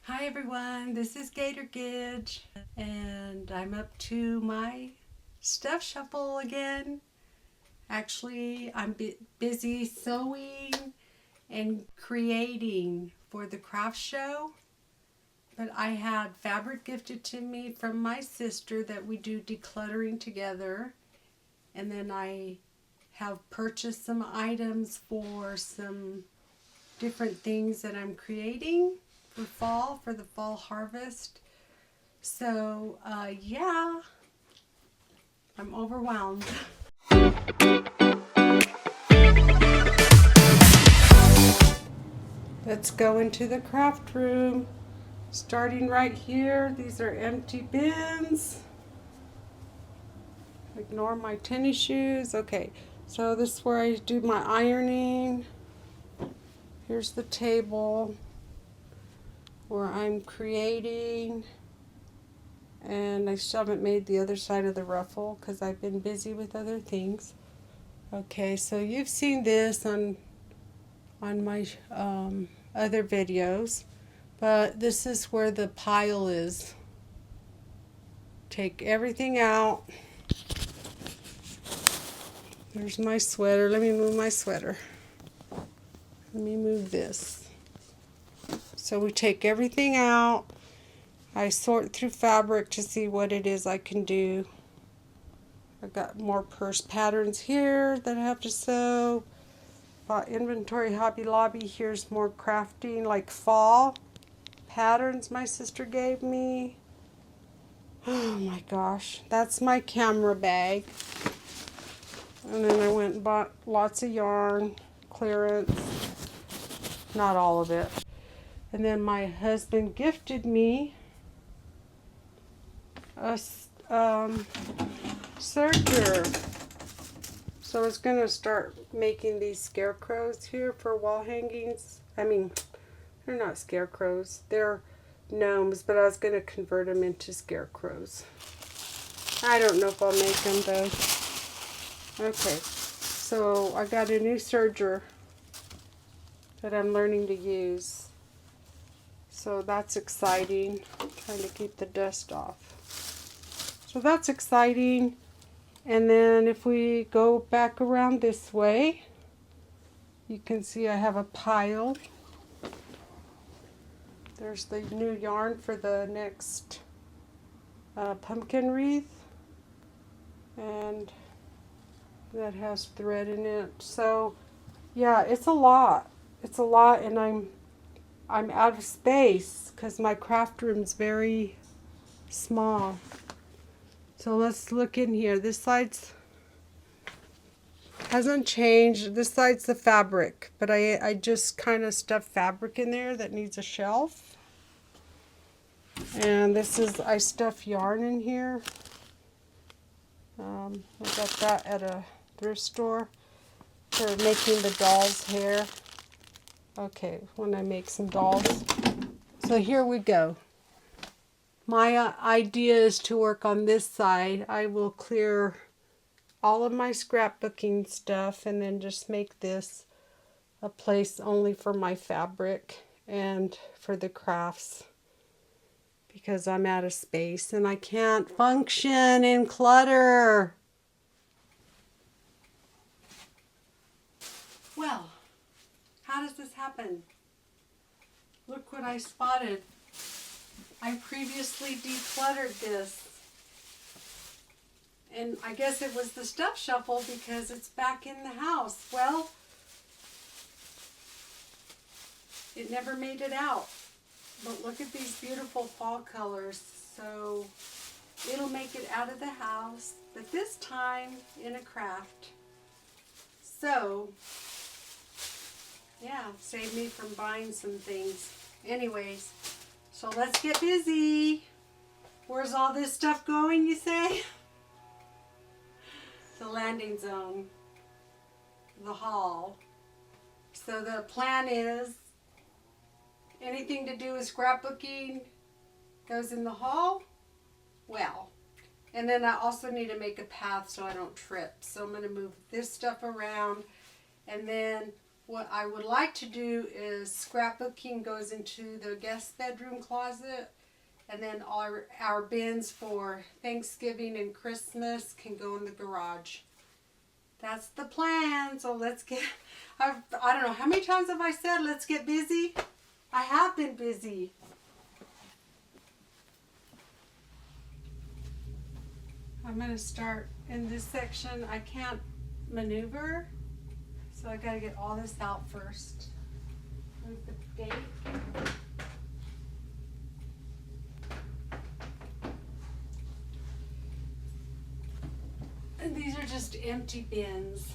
Hi everyone, this is Gator Gidge, and I'm up to my stuff shuffle again. Actually, I'm busy sewing and creating for the craft show, but I had fabric gifted to me from my sister that we do decluttering together, and then I have purchased some items for some different things that I'm creating for the fall harvest. So, yeah, I'm overwhelmed. Let's go into the craft room. Starting right here, these are empty bins. Ignore my tennis shoes. Okay, so this is where I do my ironing. Here's the table where I'm creating. And I still haven't made the other side of the ruffle because I've been busy with other things. Okay, so you've seen this on my other videos, but this is where the pile is. Take everything out. There's my sweater. Let me move my sweater. Let me move this. So we take everything out. I sort through fabric to see what it is I can do. I've got more purse patterns here that I have to sew. Bought inventory, Hobby Lobby. Here's more crafting, like fall patterns my sister gave me. Oh my gosh, that's my camera bag. And then I went and bought lots of yarn, clearance, not all of it. And then my husband gifted me a serger. So I was going to start making these scarecrows here for wall hangings. I mean, they're not scarecrows. They're gnomes, but I was going to convert them into scarecrows. I don't know if I'll make them though. Okay, so I got a new serger that I'm learning to use. So that's exciting. I'm trying to keep the dust off. So that's exciting. And then if we go back around this way, you can see I have a pile. There's the new yarn for the next pumpkin wreath. And that has thread in it. So yeah, it's a lot. It's a lot, and I'm out of space because my craft room's very small. So let's look in here. This side's hasn't changed. This side's the fabric, but I just kind of stuffed fabric in there that needs a shelf. And this is, I stuff yarn in here. I got that at a thrift store for making the doll's hair. Okay, when I make some dolls. So here we go. My idea is to work on this side. I will clear all of my scrapbooking stuff and then just make this a place only for my fabric and for the crafts because I'm out of space and I can't function in clutter. Well, how does this happen? Look what I spotted. I previously decluttered this. And I guess it was the stuff shuffle because it's back in the house. Well, it never made it out. But look at these beautiful fall colors. So it'll make it out of the house, but this time in a craft. So, yeah, saved me from buying some things. Anyways, so let's get busy. Where's all this stuff going, you say? The landing zone, the hall. So the plan is anything to do with scrapbooking goes in the hall. Well, and then I also need to make a path so I don't trip. So I'm going to move this stuff around, and then what I would like to do is scrapbooking goes into the guest bedroom closet, and then our bins for Thanksgiving and Christmas can go in the garage. That's the plan. So let's get, I don't know, how many times have I said let's get busy? I have been busy. I'm going to start in this section. I can't maneuver, so I got to get all this out first. Move the gate. And these are just empty bins.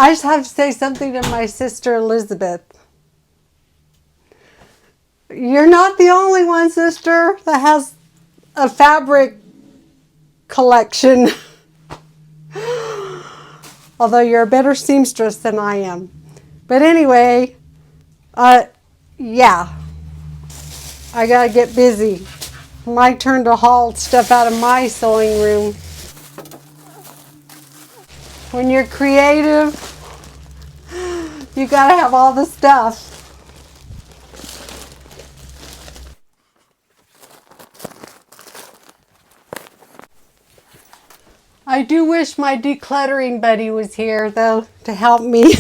I just have to say something to my sister Elizabeth. You're not the only one, sister, that has a fabric collection. Although you're a better seamstress than I am. But anyway, yeah, I gotta get busy. My turn to haul stuff out of my sewing room. When you're creative, you gotta have all the stuff. I do wish my decluttering buddy was here, though, to help me.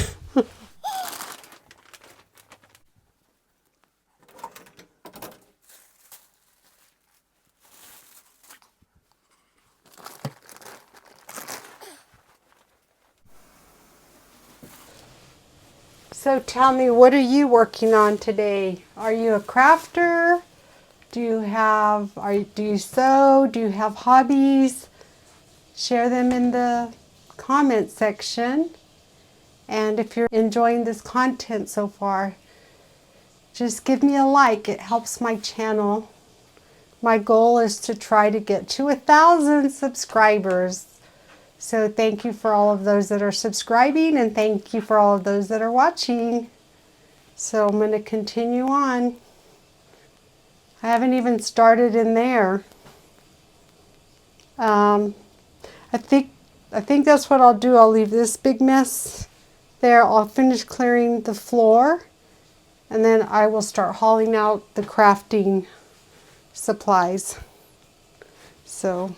So tell me, what are you working on today? Are you a crafter? Do you sew? Do you have hobbies? Share them in the comment section. And if you're enjoying this content so far, just give me a like. It helps my channel. My goal is to try to get to 1,000 subscribers. So thank you for all of those that are subscribing, and thank you for all of those that are watching. So I'm going to continue on. I haven't even started in there. I think that's what I'll do. I'll leave this big mess there. I'll finish clearing the floor, and then I will start hauling out the crafting supplies. So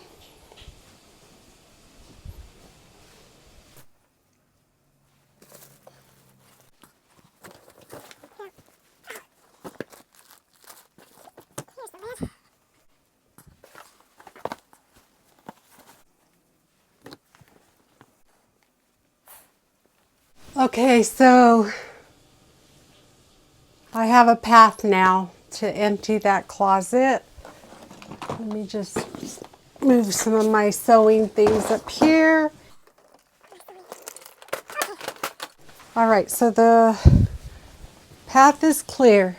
okay, so I have a path now to empty that closet. Let me just move some of my sewing things up here. All right, so the path is clear.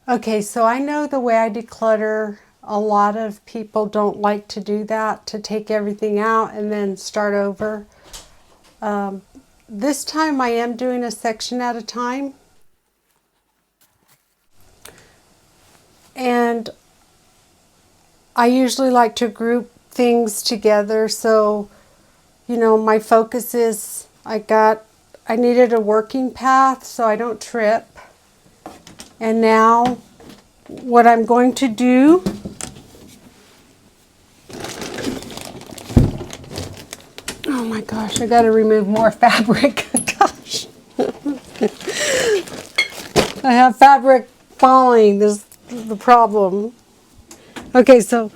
Okay, so I know the way I declutter, a lot of people don't like to do that, to take everything out and then start over. This time I am doing a section at a time. And I usually like to group things together, so my focus is I needed a working path so I don't trip. And now what I'm going to do, oh my gosh, I got to remove more fabric. Gosh. I have fabric falling. This is the problem. Okay, so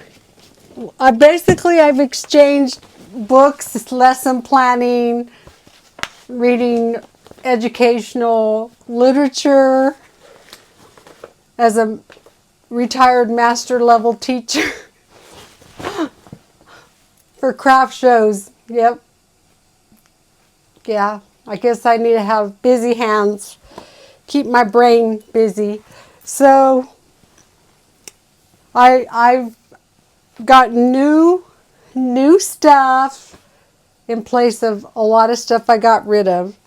I've exchanged books, lesson planning, reading educational literature as a retired master level teacher for craft shows. Yep. Yeah, I guess I need to have busy hands, keep my brain busy. So I've got new stuff in place of a lot of stuff I got rid of.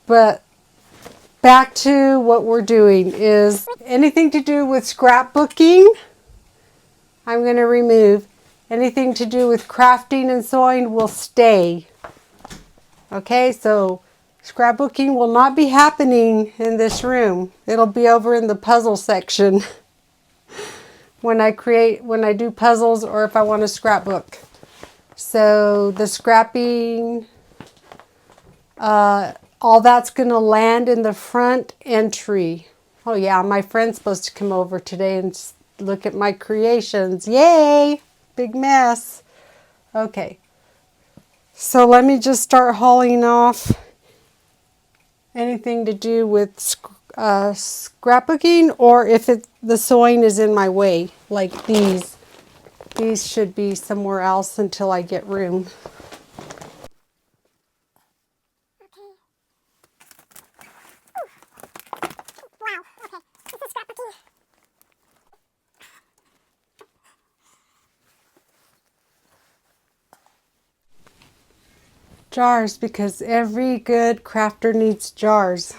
But back to what we're doing is anything to do with scrapbooking, I'm going to remove. Anything to do with crafting and sewing will stay. Okay, so scrapbooking will not be happening in this room. It'll be over in the puzzle section when I do puzzles or if I want to scrapbook. So the scrapping, all that's going to land in the front entry. Oh yeah, my friend's supposed to come over today and look at my creations. Yay! Big mess. Okay. So let me just start hauling off anything to do with scrapbooking, or if the sewing is in my way, like these. These should be somewhere else until I get room. Jars, because every good crafter needs jars.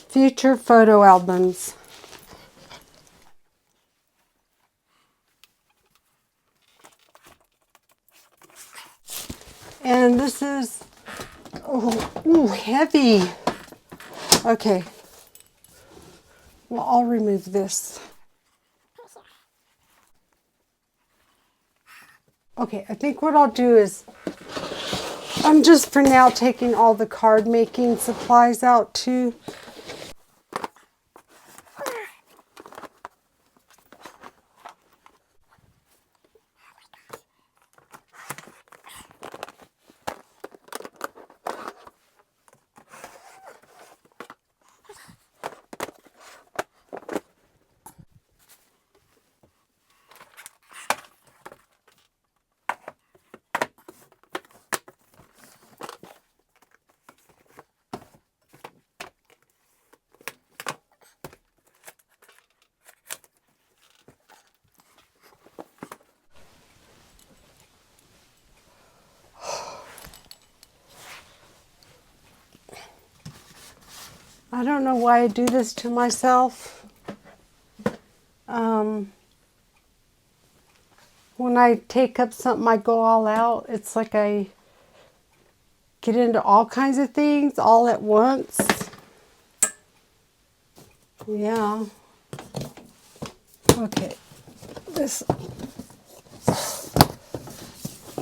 Future photo albums. And this is, heavy. Okay. Well, I'll remove this. Okay, I think what I'll do is, I'm just for now taking all the card making supplies out too. I don't know why I do this to myself. When I take up something, I go all out. It's like I get into all kinds of things all at once. Yeah. Okay.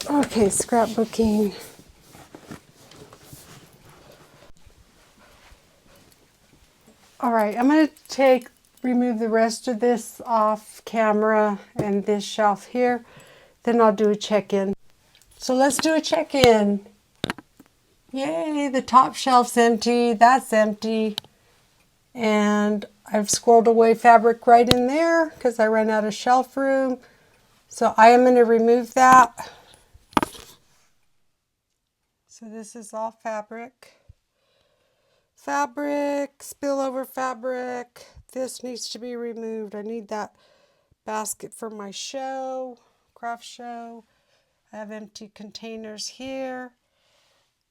Okay, scrapbooking. All right, I'm going to remove the rest of this off camera and this shelf here. Then I'll do a check-in. So let's do a check-in. Yay, the top shelf's empty. That's empty. And I've squirreled away fabric right in there because I ran out of shelf room. So I am going to remove that. So this is all fabric. Fabric, spillover fabric. This needs to be removed. I need that basket for my show, craft show. I have empty containers here.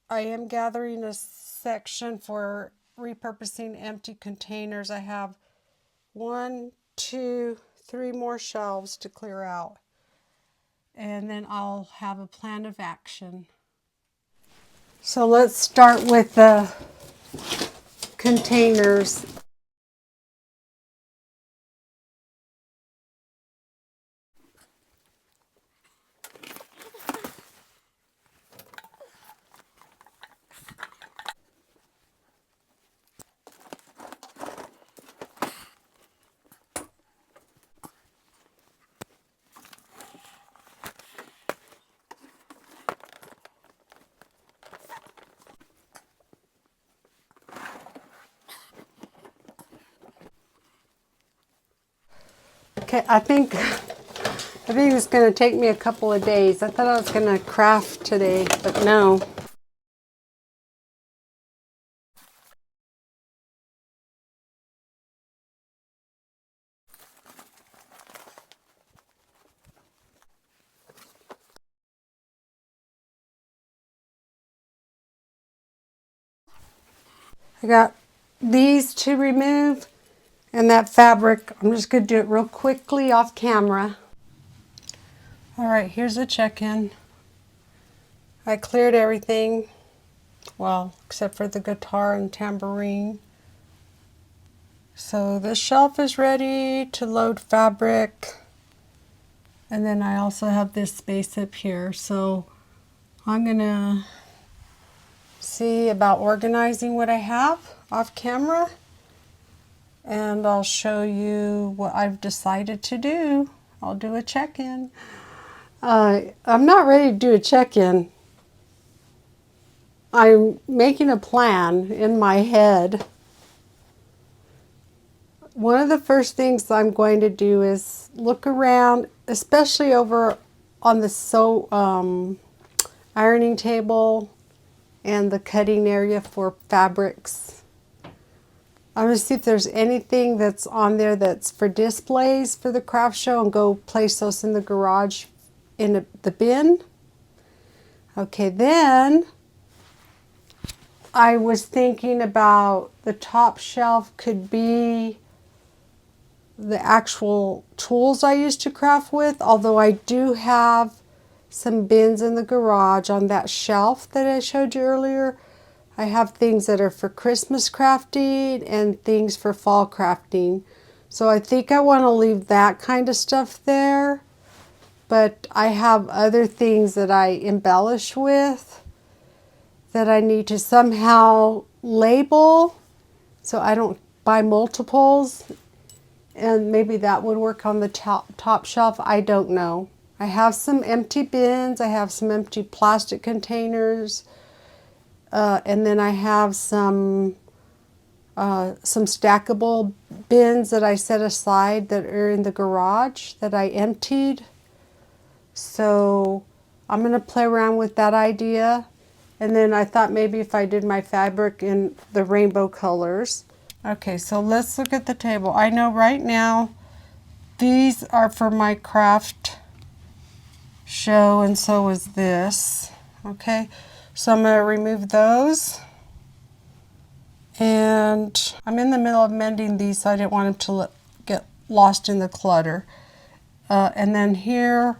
I am gathering a section for repurposing empty containers. I have 1, 2, 3 more shelves to clear out. And then I'll have a plan of action. So let's start with the containers. Okay, I think it's going to take me a couple of days. I thought I was going to craft today, but no. I got these to remove and that fabric. I'm just going to do it real quickly off camera. All right, here's a check-in. I cleared everything, well, except for the guitar and tambourine. So this shelf is ready to load fabric. And then I also have this space up here. So I'm gonna see about organizing what I have off camera. And I'll show you what I've decided to do. I'll do a check-in. I'm not ready to do a check-in. I'm making a plan in my head. One of the first things I'm going to do is look around, especially over on the ironing table and the cutting area for fabrics. I'm going to see if there's anything that's on there that's for displays for the craft show and go place those in the garage in the bin. Okay, then I was thinking about the top shelf could be the actual tools I used to craft with, although I do have some bins in the garage on that shelf that I showed you earlier. I have things that are for Christmas crafting and things for fall crafting. So I think I want to leave that kind of stuff there. But I have other things that I embellish with that I need to somehow label so I don't buy multiples. And maybe that would work on the top shelf. I don't know. I have some empty bins. I have some empty plastic containers. And then I have some stackable bins that I set aside that are in the garage that I emptied. So I'm going to play around with that idea. And then I thought maybe if I did my fabric in the rainbow colors. Okay, so let's look at the table. I know right now these are for my craft show, and so is this. Okay, so I'm going to remove those. And I'm in the middle of mending these, so I didn't want them to get lost in the clutter. And then here,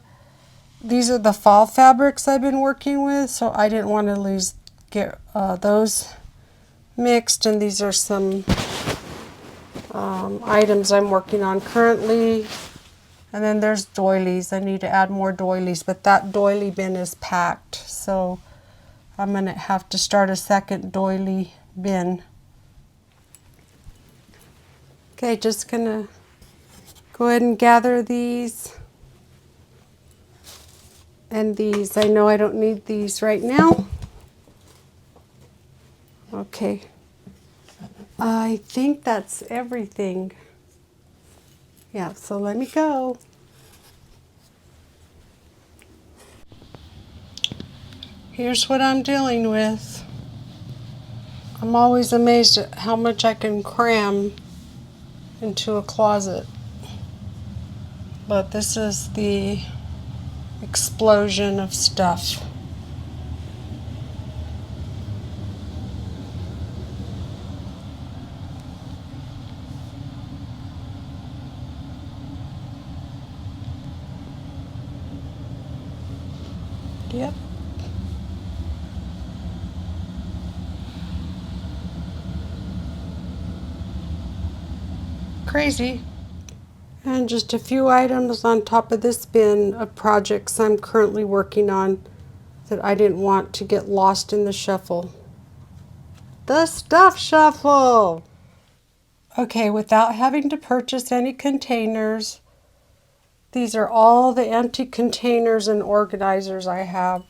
these are the fall fabrics I've been working with, so I didn't want to get those mixed. And these are some items I'm working on currently. And then there's doilies. I need to add more doilies, but that doily bin is packed, so I'm going to have to start a second doily bin. Okay, just going to go ahead and gather these. And these, I know I don't need these right now. Okay. I think that's everything. Yeah, so let me go. Here's what I'm dealing with. I'm always amazed at how much I can cram into a closet. But this is the explosion of stuff. Yep. Crazy. And just a few items on top of this bin of projects I'm currently working on that I didn't want to get lost in the shuffle. The stuff shuffle! Okay, without having to purchase any containers, these are all the empty containers and organizers I have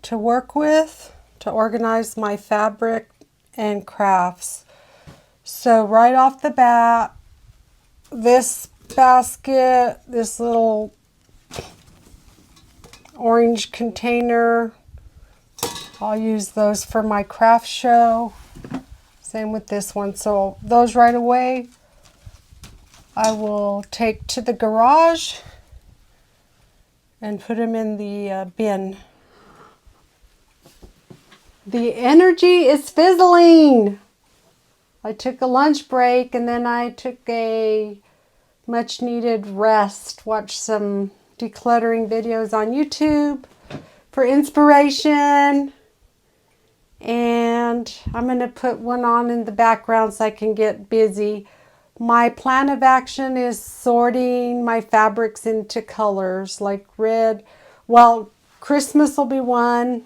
to work with to organize my fabric and crafts. So right off the bat, this basket, this little orange container, I'll use those for my craft show. Same with this one. So those right away I will take to the garage and put them in the bin. The energy is fizzling. I took a lunch break and then I took a much needed rest. Watched some decluttering videos on YouTube for inspiration. And I'm going to put one on in the background so I can get busy. My plan of action is sorting my fabrics into colors like red. Well, Christmas will be one,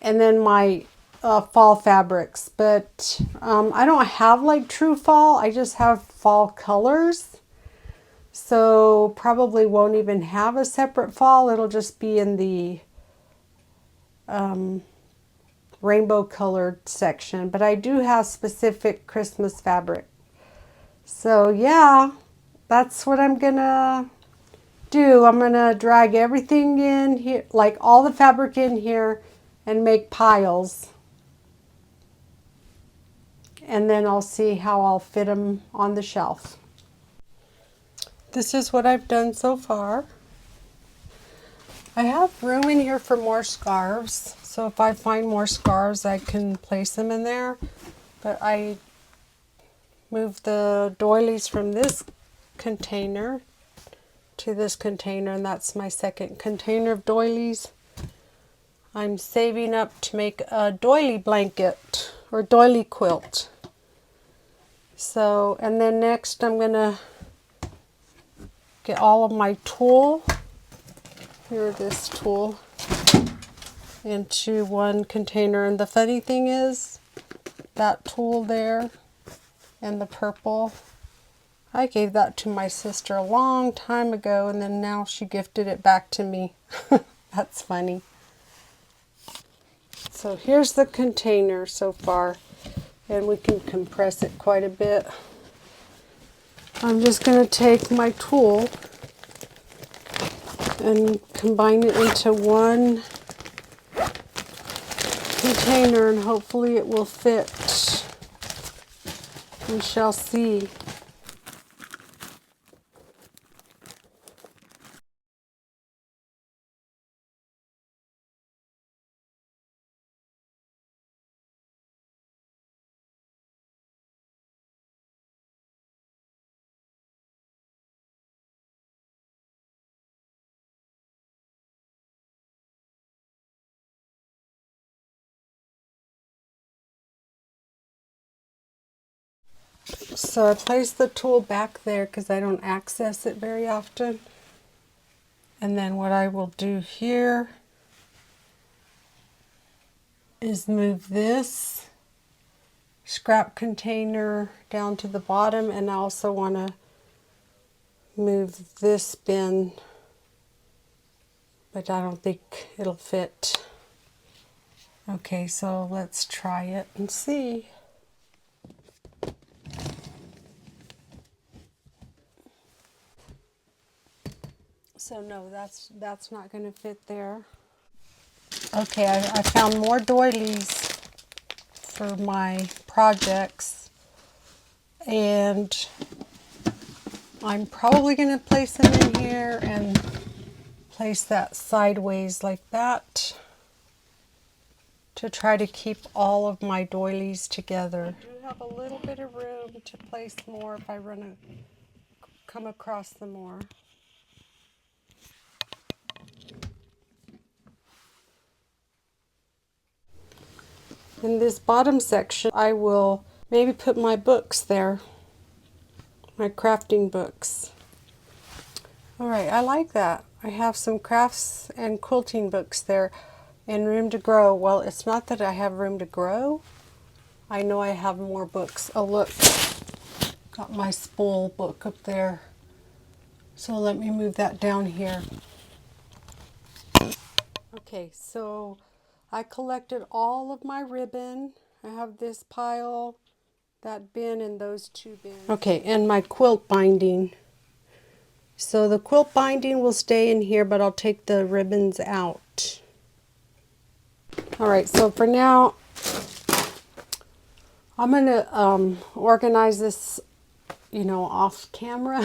and then my fall fabrics. But I don't have like true fall. I just have fall colors. So probably won't even have a separate fall. It'll just be in the rainbow colored section. But I do have specific Christmas fabric. So yeah, that's what I'm gonna do. I'm gonna drag everything in here, like all the fabric in here, and make piles. And then I'll see how I'll fit them on the shelf. This is what I've done so far. I have room in here for more scarves. So if I find more scarves, I can place them in there. But I moved the doilies from this container to this container, and that's my second container of doilies. I'm saving up to make a doily blanket or doily quilt. So, and then next I'm gonna get all of my tulle, here this tulle, into one container. And the funny thing is, that tulle there and the purple, I gave that to my sister a long time ago, and then now she gifted it back to me. That's funny. So here's the container so far, and we can compress it quite a bit. I'm just going to take my tulle and combine it into one container, and hopefully it will fit. We shall see. So I place the tulle back there because I don't access it very often. And then what I will do here is move this scrap container down to the bottom, and I also want to move this bin, but I don't think it'll fit. Okay, so let's try it and see. So no, that's not going to fit there. Okay, I found more doilies for my projects, and I'm probably going to place them in here and place that sideways like that to try to keep all of my doilies together. I do have a little bit of room to place more if I come across them more. In this bottom section, I will maybe put my books there, my crafting books. All right, I like that. I have some crafts and quilting books there and room to grow. Well, it's not that I have room to grow. I know I have more books. Oh, look, got my spool book up there. So let me move that down here. Okay, so I collected all of my ribbon. I have this pile, that bin and those two bins. Okay, and my quilt binding. So the quilt binding will stay in here, but I'll take the ribbons out. Alright, so for now, I'm going to organize this, off camera.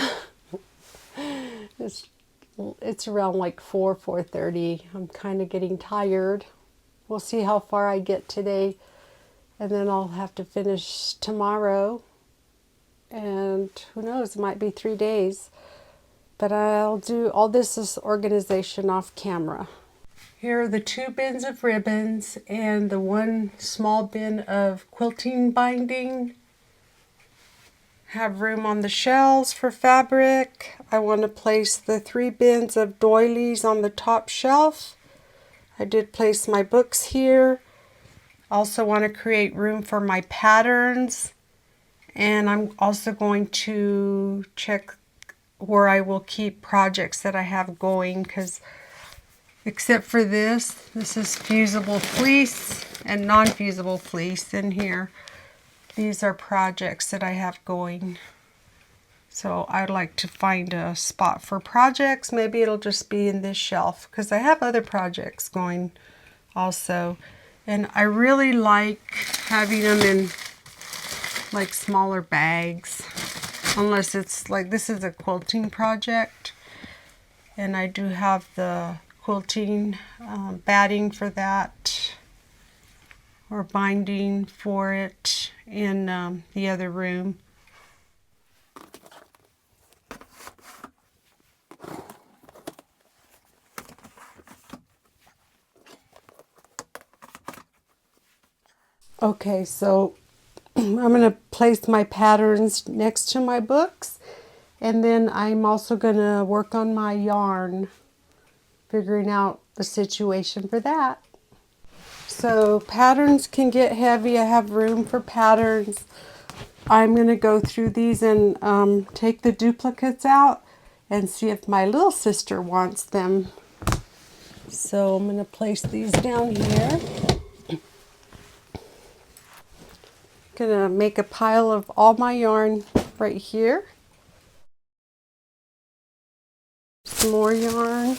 It's around like 4:30. I'm kind of getting tired. We'll see how far I get today, and then I'll have to finish tomorrow. And who knows, it might be 3 days. But I'll do all this is organization off camera. Here are the 2 bins of ribbons and the 1 small bin of quilting binding. Have room on the shelves for fabric. I want to place the 3 bins of doilies on the top shelf. I did place my books here. Also want to create room for my patterns. And I'm also going to check where I will keep projects that I have going, because except for this is fusible fleece and non-fusible fleece in here. These are projects that I have going. So I'd like to find a spot for projects. Maybe it'll just be in this shelf, because I have other projects going also. And I really like having them in like smaller bags. Unless it's like, this is a quilting project. And I do have the quilting batting for that, or binding for it in the other room. Okay, so I'm going to place my patterns next to my books, and then I'm also going to work on my yarn, figuring out the situation for that. So patterns can get heavy. I have room for patterns. I'm going to go through these and take the duplicates out and see if my little sister wants them. So I'm going to place these down here. Going to make a pile of all my yarn right here. Some more yarn.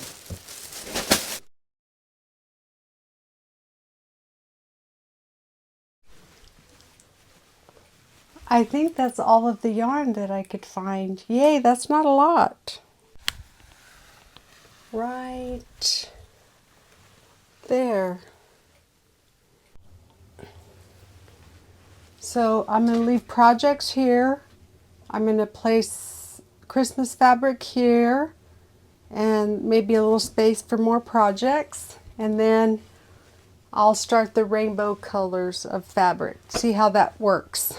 I think that's all of the yarn that I could find. Yay, that's not a lot. Right there. So I'm going to leave projects here. I'm going to place Christmas fabric here, and maybe a little space for more projects. And then I'll start the rainbow colors of fabric. See how that works.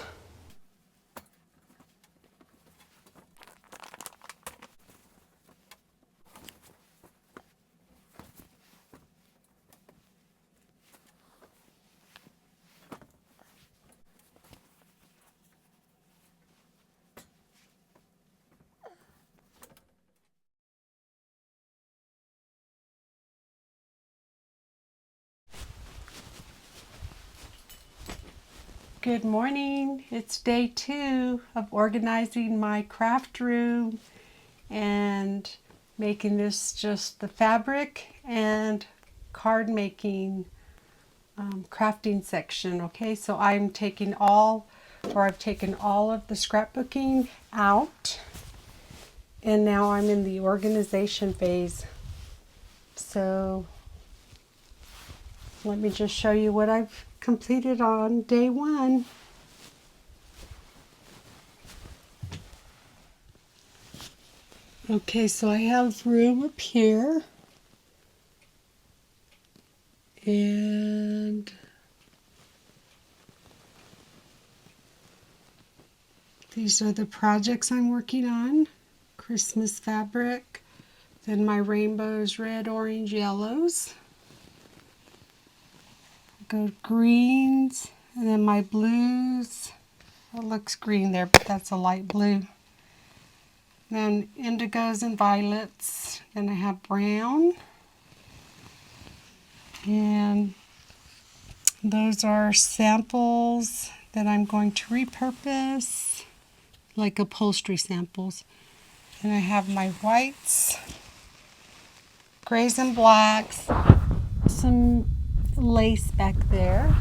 Good morning. It's day 2 of organizing my craft room and making this just the fabric and card making crafting section. Okay, so I've taken all of the scrapbooking out, and now I'm in the organization phase. So let me just show you what I've completed on day 1. Okay, so I have room up here, and these are the projects I'm working on. Christmas fabric, then my rainbows, red, orange, yellows. Go greens, and then my blues. It looks green there, but that's a light blue. Then indigos and violets. Then I have brown. And those are samples. that I'm going to repurpose, like upholstery samples. And I have my whites, grays and blacks, some lace back there.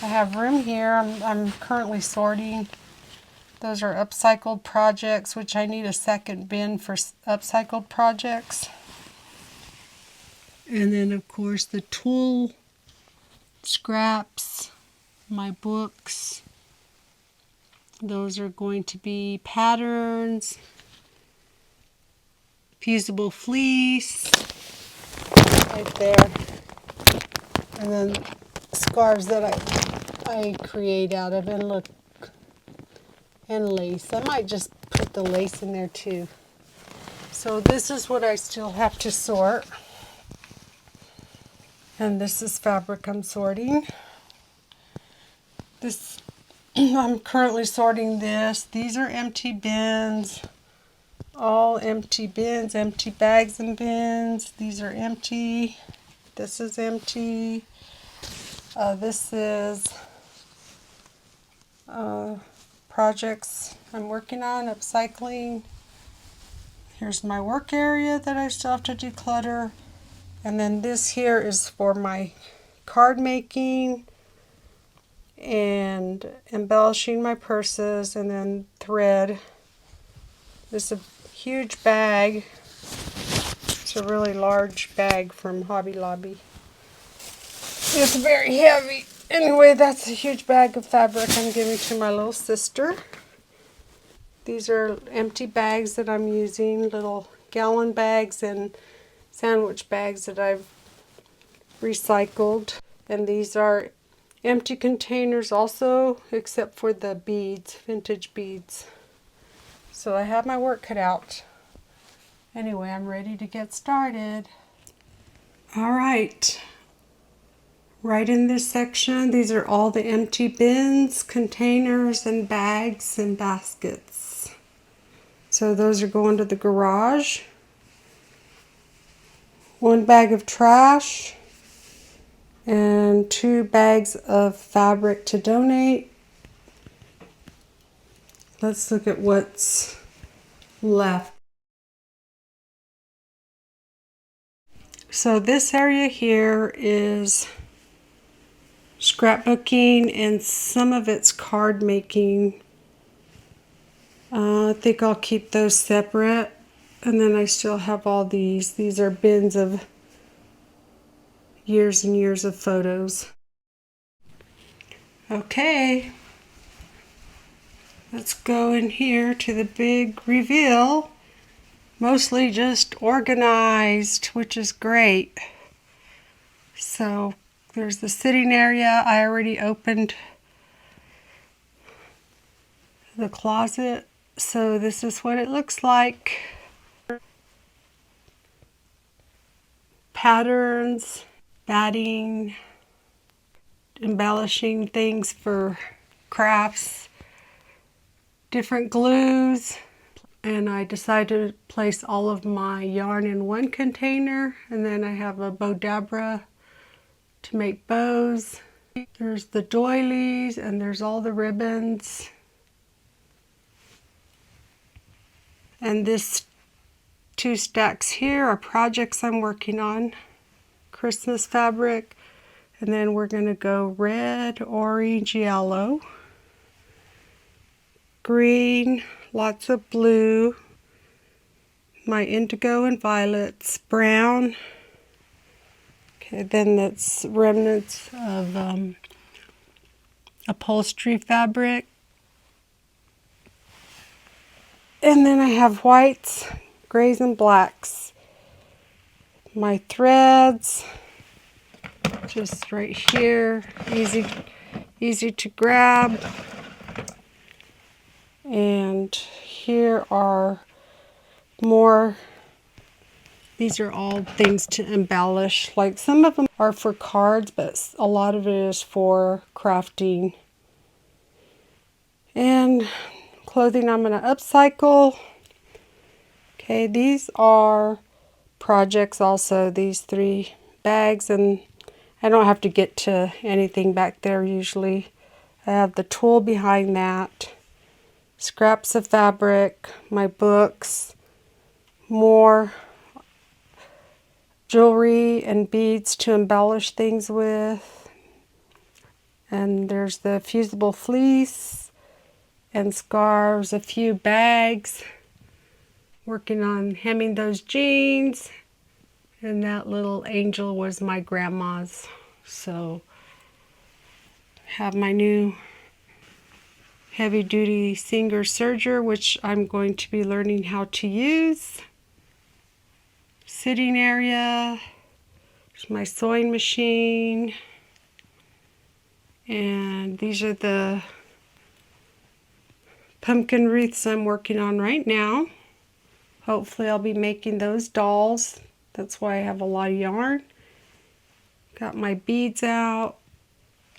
I have room here. I'm currently sorting. Those are upcycled projects, which I need a second bin for upcycled projects. And then, of course, the tool scraps, my books. Those are going to be patterns, fusible fleece, right there. And then scarves that I create out of, and look, and lace. I might just put the lace in there too. So this is what I still have to sort. And this is fabric I'm sorting. This, I'm currently sorting this. These are empty bins. All empty bins, empty bags and bins. These are empty. This is empty. This is projects I'm working on, upcycling. Here's my work area that I still have to declutter. And then this here is for my card making and embellishing my purses, and then thread. This is a huge bag. It's a really large bag from Hobby Lobby. It's very heavy. Anyway, that's a huge bag of fabric I'm giving to my little sister. These are empty bags that I'm using, little gallon bags and sandwich bags that I've recycled. And these are empty containers also, except for the beads, vintage beads. So I have my work cut out. Anyway, I'm ready to get started. All right. Right in this section, these are all the empty bins, containers, and bags and baskets. So those are going to the garage. One bag of trash and 2 bags of fabric to donate. Let's look at what's left. So this area here is scrapbooking and some of it's card making. I think I'll keep those separate. And then I still have all these. These are bins of years and years of photos. Okay. Let's go in here to the big reveal. Mostly just organized, which is great. So there's the sitting area. I already opened the closet. So this is what it looks like. Patterns, batting, embellishing things for crafts, different glues. And I decided to place all of my yarn in one container. And then I have a bow dabra to make bows. There's the doilies and there's all the ribbons. And this 2 stacks here are projects I'm working on. Christmas fabric. And then we're going to go red, orange, yellow, green, lots of blue, my indigo and violets, brown. Okay, then that's remnants of upholstery fabric. And then I have whites, grays, and blacks. My threads, just right here, easy to grab. And here are more. These are all things to embellish. Like some of them are for cards, but a lot of it is for crafting. And clothing I'm going to upcycle. Okay, these are projects also, these 3 bags, and I don't have to get to anything back there usually. I have the tool behind that, scraps of fabric, my books, more jewelry and beads to embellish things with. And there's the fusible fleece and scarves, a few bags. Working on hemming those jeans. And that little angel was my grandma's. So have my new heavy duty Singer serger, which I'm going to be learning how to use. Sitting area. There's my sewing machine. And these are the pumpkin wreaths I'm working on right now. Hopefully I'll be making those dolls. That's why I have a lot of yarn. Got my beads out.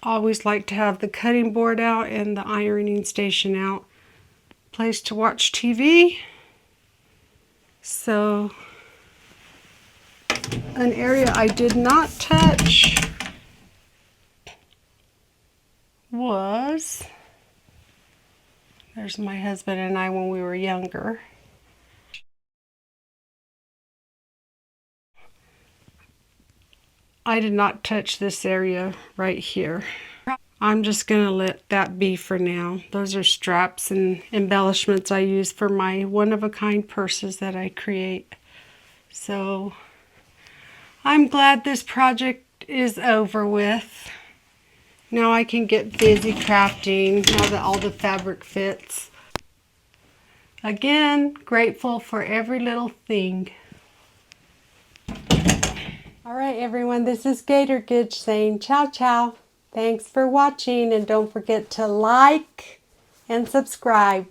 Always like to have the cutting board out and the ironing station out. Place to watch TV. So, an area I did not touch was, there's my husband and I when we were younger. I did not touch this area right here. I'm just going to let that be for now. Those are straps and embellishments I use for my one-of-a-kind purses that I create. So I'm glad this project is over with. Now I can get busy crafting now that all the fabric fits. Again, grateful for every little thing. All right, everyone, this is Gator Gidge saying ciao, ciao. Thanks for watching, and don't forget to like and subscribe.